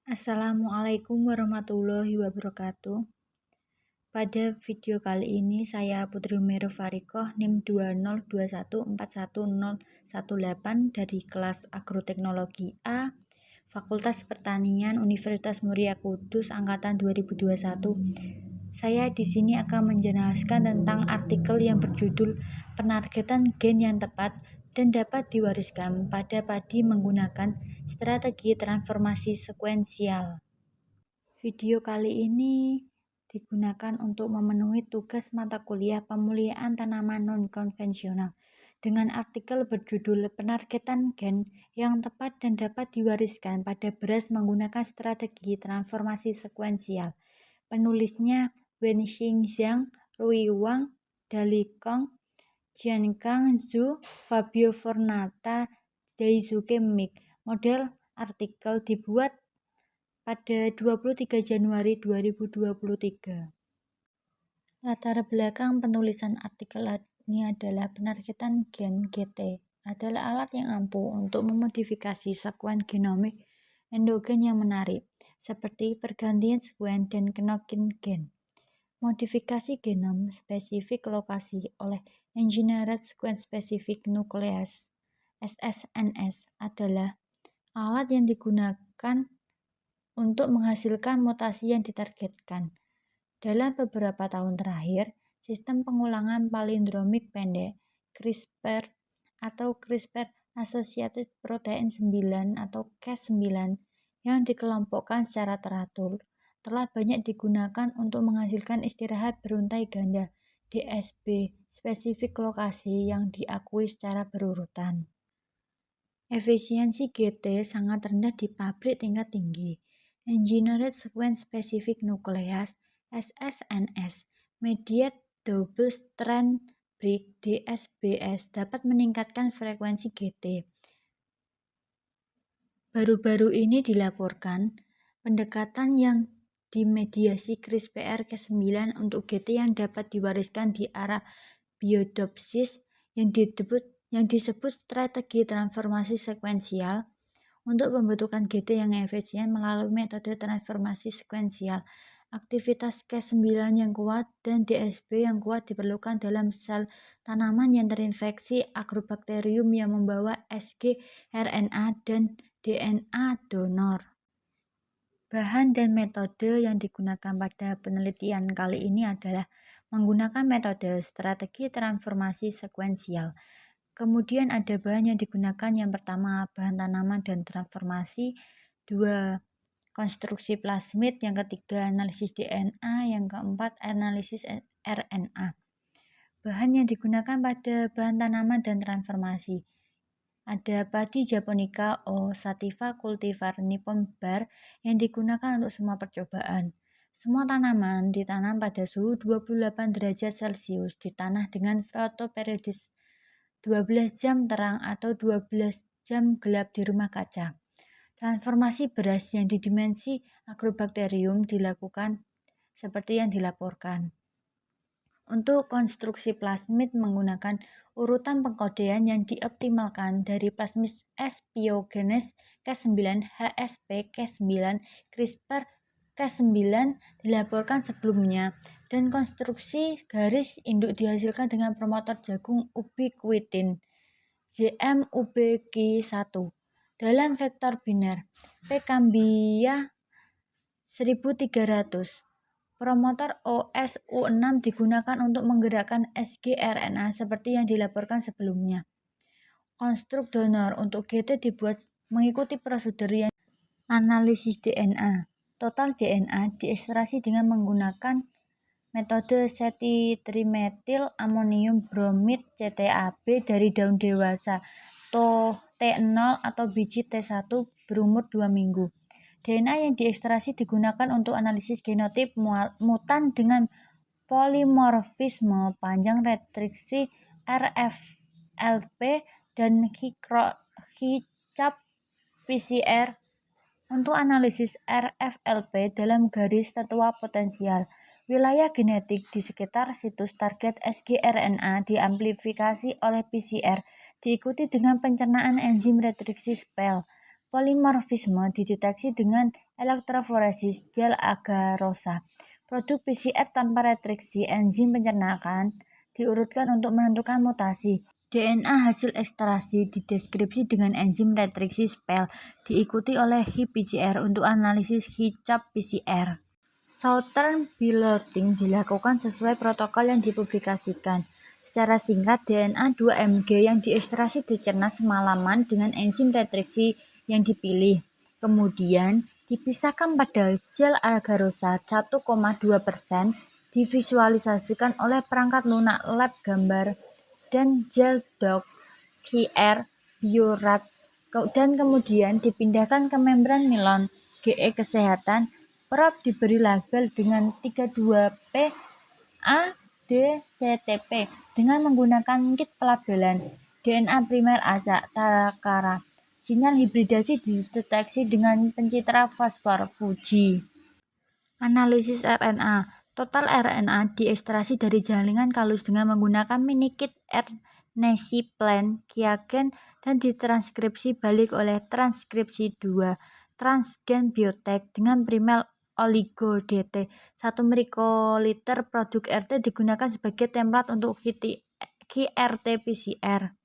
Assalamualaikum warahmatullahi wabarakatuh. Pada video kali ini saya Putri Umairah Farikoh NIM 202141018 dari kelas Agroteknologi A Fakultas Pertanian Universitas Muria Kudus angkatan 2021. Saya di sini akan menjelaskan tentang artikel yang berjudul Penargetan gen yang tepat dan dapat diwariskan pada padi menggunakan strategi transformasi sekuensial. Video kali ini digunakan untuk memenuhi tugas mata kuliah pemuliaan tanaman non-konvensional dengan artikel berjudul Penargetan gen yang tepat dan dapat diwariskan pada beras menggunakan strategi transformasi sekuensial. Penulisnya Wen Xingxiang, Rui Wang, Dali Kong, Jiankang Zhu, Fabio Fornata, Daisuke Mik. Model artikel dibuat pada 23 Januari 2023. Latar belakang penulisan artikel ini adalah penargetan gen GT adalah alat yang ampuh untuk memodifikasi sekuen genomik endogen yang menarik, seperti pergantian sekuen dan knock-in gen. Modifikasi genom spesifik lokasi oleh Engineered Sequence Specific Nuclease (SSNS) adalah alat yang digunakan untuk menghasilkan mutasi yang ditargetkan. Dalam beberapa tahun terakhir, sistem pengulangan palindromik pendek CRISPR atau CRISPR-Associated Protein 9 atau Cas9 yang dikelompokkan secara teratur telah banyak digunakan untuk menghasilkan istirahat beruntai ganda DSB spesifik lokasi yang diakui secara berurutan. Efisiensi GT sangat rendah di pabrik tingkat tinggi. Engineered Sequence Specific Nuclease (SSNS) Mediate Double Strand Break (DSBS) dapat meningkatkan frekuensi GT. Baru-baru ini dilaporkan pendekatan yang dimediasi CRISPR-Cas9 untuk GT yang dapat diwariskan di arah biodopsis yang disebut strategi transformasi sekuensial untuk pembentukan GT yang efisien melalui metode transformasi sekuensial. Aktivitas Cas9 yang kuat dan DSB yang kuat diperlukan dalam sel tanaman yang terinfeksi agrobakterium yang membawa sgRNA dan DNA donor. Bahan dan metode yang digunakan pada penelitian kali ini adalah menggunakan metode strategi transformasi sekuensial. Kemudian ada bahan yang digunakan, yang pertama bahan tanaman dan transformasi, 2 konstruksi plasmid, yang ketiga analisis DNA, yang keempat analisis RNA. Bahan yang digunakan pada bahan tanaman dan transformasi ada padi Japonica O Sativa cultivar Nippon Bar yang digunakan untuk semua percobaan. Semua tanaman ditanam pada suhu 28 derajat Celcius di tanah dengan fotoperiodis 12 jam terang atau 12 jam gelap di rumah kaca. Transformasi beras yang di dimensi agrobakterium dilakukan seperti yang dilaporkan. Untuk konstruksi plasmid menggunakan urutan pengkodean yang dioptimalkan dari plasmid S-Piogenes Cas9, HSP Cas9, CRISPR Cas9 dilaporkan sebelumnya, dan konstruksi garis induk dihasilkan dengan promotor jagung ubiquitin ZM-UBQ1 dalam vektor biner P-Cambia 1300. Promotor OSU6 digunakan untuk menggerakkan sgRNA seperti yang dilaporkan sebelumnya. Konstruk donor untuk GT dibuat mengikuti prosedur yang analisis DNA. Total DNA diekstraksi dengan menggunakan metode seti-trimetil amonium bromid CTAB dari daun dewasa T0 atau biji T1 berumur 2 minggu. DNA yang diekstraksi digunakan untuk analisis genotip mutan dengan polimorfisme panjang retriksi RFLP dan HiCap PCR. Untuk analisis RFLP dalam garis tetua potensial, wilayah genetik di sekitar situs target sgRNA diamplifikasi oleh PCR, diikuti dengan pencernaan enzim retriksi SPEL. Polimorfisme dideteksi dengan elektroforesis gel agarosa. Produk PCR tanpa restriksi enzim pencernaan diurutkan untuk menentukan mutasi. DNA hasil ekstraksi dideskripsi dengan enzim restriksi SPEL, diikuti oleh HIP-PCR untuk analisis HICAP PCR. Southern blotting dilakukan sesuai protokol yang dipublikasikan. Secara singkat, DNA 2mg yang diekstraksi dicerna semalaman dengan enzim restriksi yang dipilih. Kemudian dipisahkan pada gel agarosa 1,2%, divisualisasikan oleh perangkat lunak lab gambar dan gel doc QR Biorat, dan kemudian dipindahkan ke membran nilon GE kesehatan. Probe diberi label dengan 32P ADCTP dengan menggunakan kit pelabelan DNA primer acak Takara. Sinyal hibridasi dideteksi dengan pencitra fosfor Fuji. Analisis RNA. Total RNA diekstraksi dari jaringan kalus dengan menggunakan minikit RNA-seq Kiagen dan ditranskripsi balik oleh transkripsi 2 transgen biotech dengan primer oligo DT. 1 mikroliter produk RT digunakan sebagai template untuk QRT-PCR.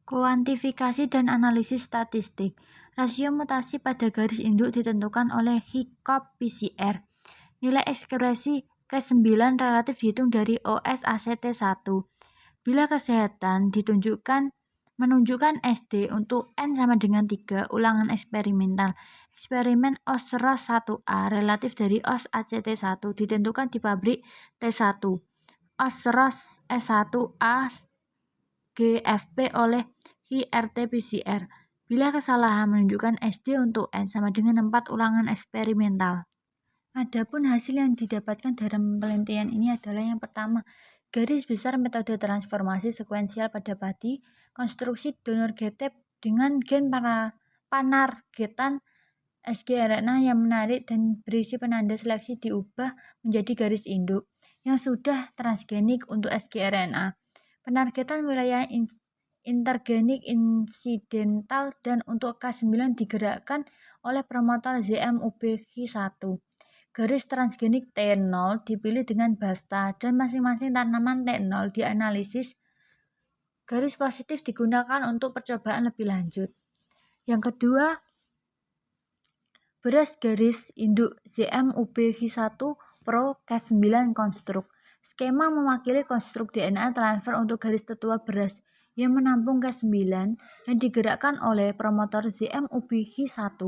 Kuantifikasi dan analisis statistik. Rasio mutasi pada garis induk ditentukan oleh HICAP-PCR. Nilai ekspresi K9 relatif dihitung dari OS-ACT1. Bila kesehatan menunjukkan SD untuk N sama dengan 3 ulangan eksperimental. Eksperimen OS-ROS1A relatif dari OS-ACT1 ditentukan di pabrik T1. OS-ROS-S1A GFP oleh HIRT-PCR. Bila kesalahan menunjukkan SD untuk N sama dengan 4 ulangan eksperimental. Adapun hasil yang didapatkan dalam penelitian ini adalah yang pertama, garis besar metode transformasi sekuensial pada padi, konstruksi donor getep dengan gen panargetan sgRNA yang menarik dan berisi penanda seleksi diubah menjadi garis induk yang sudah transgenik untuk sgRNA. Penargetan wilayah intergenik insidental dan untuk K9 digerakkan oleh promotor ZMUBQ1. Garis transgenik T0 dipilih dengan BASTA dan masing-masing tanaman T0 dianalisis. Garis positif digunakan untuk percobaan lebih lanjut. Yang kedua, beras garis induk ZMUBQ1 Pro K9 konstruk. Skema mewakili konstruk DNA transfer untuk garis tetua beras yang menampung K9 dan digerakkan oleh promotor ZMUBQ1.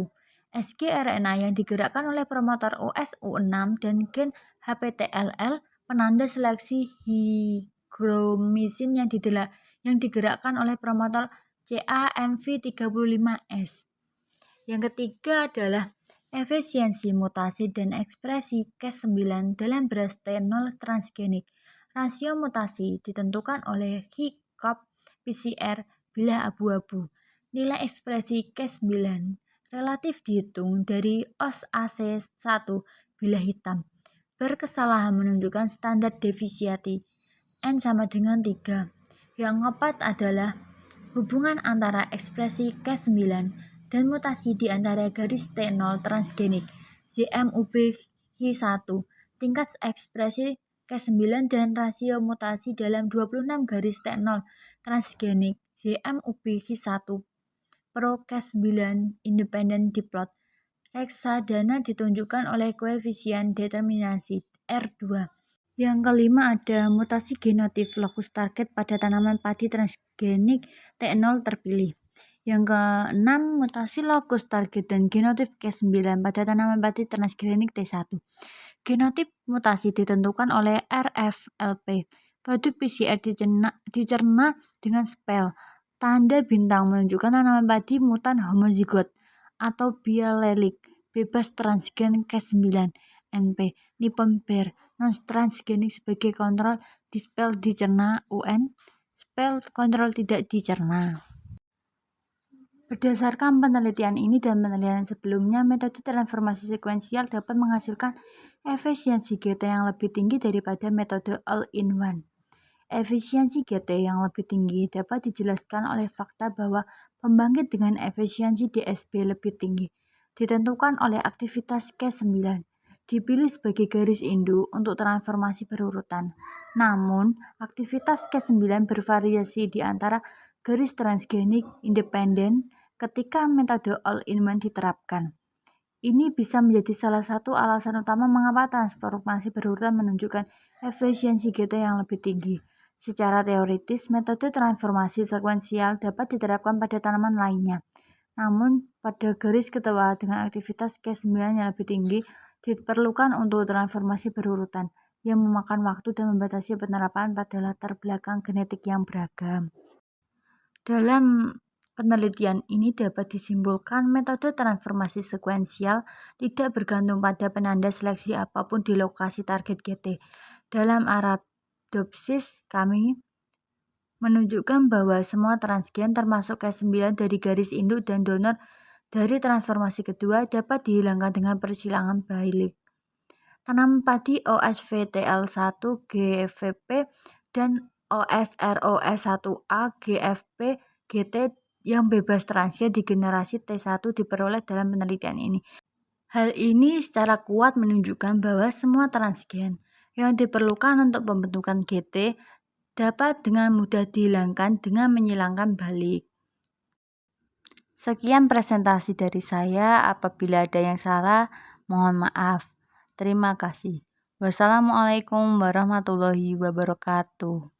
sgRNA yang digerakkan oleh promotor OSU6 dan gen HPTLL, penanda seleksi hygromisin yang digerakkan oleh promotor CAMV35S. Yang ketiga adalah efisiensi mutasi dan ekspresi Cas9 dalam beras T0 transgenik. Rasio mutasi ditentukan oleh HICAP-PCR bila abu-abu. Nilai ekspresi Cas9 relatif dihitung dari OS-AC1 bila hitam. Berkesalahan menunjukkan standar deviasi N sama dengan 3. Yang keempat adalah hubungan antara ekspresi Cas9 dan mutasi di antara garis T0 transgenik ZMUBQ1, tingkat ekspresi Cas9 dan rasio mutasi dalam 26 garis T0 transgenik ZMUBQ1 Pro Cas9 independen diplot. Reksadana ditunjukkan oleh koefisien determinasi R2. Yang kelima ada mutasi genotip lokus target pada tanaman padi transgenik T0 terpilih. Yang keenam, mutasi lokus target dan genotip Cas9 pada tanaman padi transgenik T1. Genotip mutasi ditentukan oleh RFLP. Produk PCR dicerna dengan SPEL. Tanda bintang menunjukkan tanaman padi mutan homozigot atau bialelik, bebas transgen Cas9, NP, Nippon Bear, non-transgenik sebagai kontrol, dispel dicerna UN, spell kontrol tidak dicerna. Berdasarkan penelitian ini dan penelitian sebelumnya, metode transformasi sekuensial dapat menghasilkan efisiensi GT yang lebih tinggi daripada metode all-in-one. Efisiensi GT yang lebih tinggi dapat dijelaskan oleh fakta bahwa Pembangkit dengan efisiensi DSB lebih tinggi ditentukan oleh aktivitas K9. Dipilih sebagai garis induk untuk transformasi berurutan. Namun, aktivitas K9 bervariasi di antara garis transgenik independen ketika metode all-in-one diterapkan. Ini bisa menjadi salah satu alasan utama mengapa transformasi berurutan menunjukkan efisiensi GT yang lebih tinggi. Secara teoritis, metode transformasi sekuensial dapat diterapkan pada tanaman lainnya. Namun, pada garis ketua dengan aktivitas K9 yang lebih tinggi, diperlukan untuk transformasi berurutan yang memakan waktu dan membatasi penerapan pada latar belakang genetik yang beragam. Dalam penelitian ini dapat disimpulkan metode transformasi sekuensial tidak bergantung pada penanda seleksi apapun di lokasi target GT. Dalam Arabidopsis, kami menunjukkan bahwa semua transgen termasuk K9 dari garis induk dan donor dari transformasi kedua dapat dihilangkan dengan persilangan balik. Tanaman padi OSVTL1 GFP dan OSROS1A GFP GT yang bebas transgen di generasi T1 diperoleh dalam penelitian ini. Hal ini secara kuat menunjukkan bahwa semua transgen yang diperlukan untuk pembentukan GT dapat dengan mudah dihilangkan dengan menyilangkan balik. Sekian presentasi dari saya. Apabila ada yang salah, mohon maaf. Terima kasih. Wassalamualaikum warahmatullahi wabarakatuh.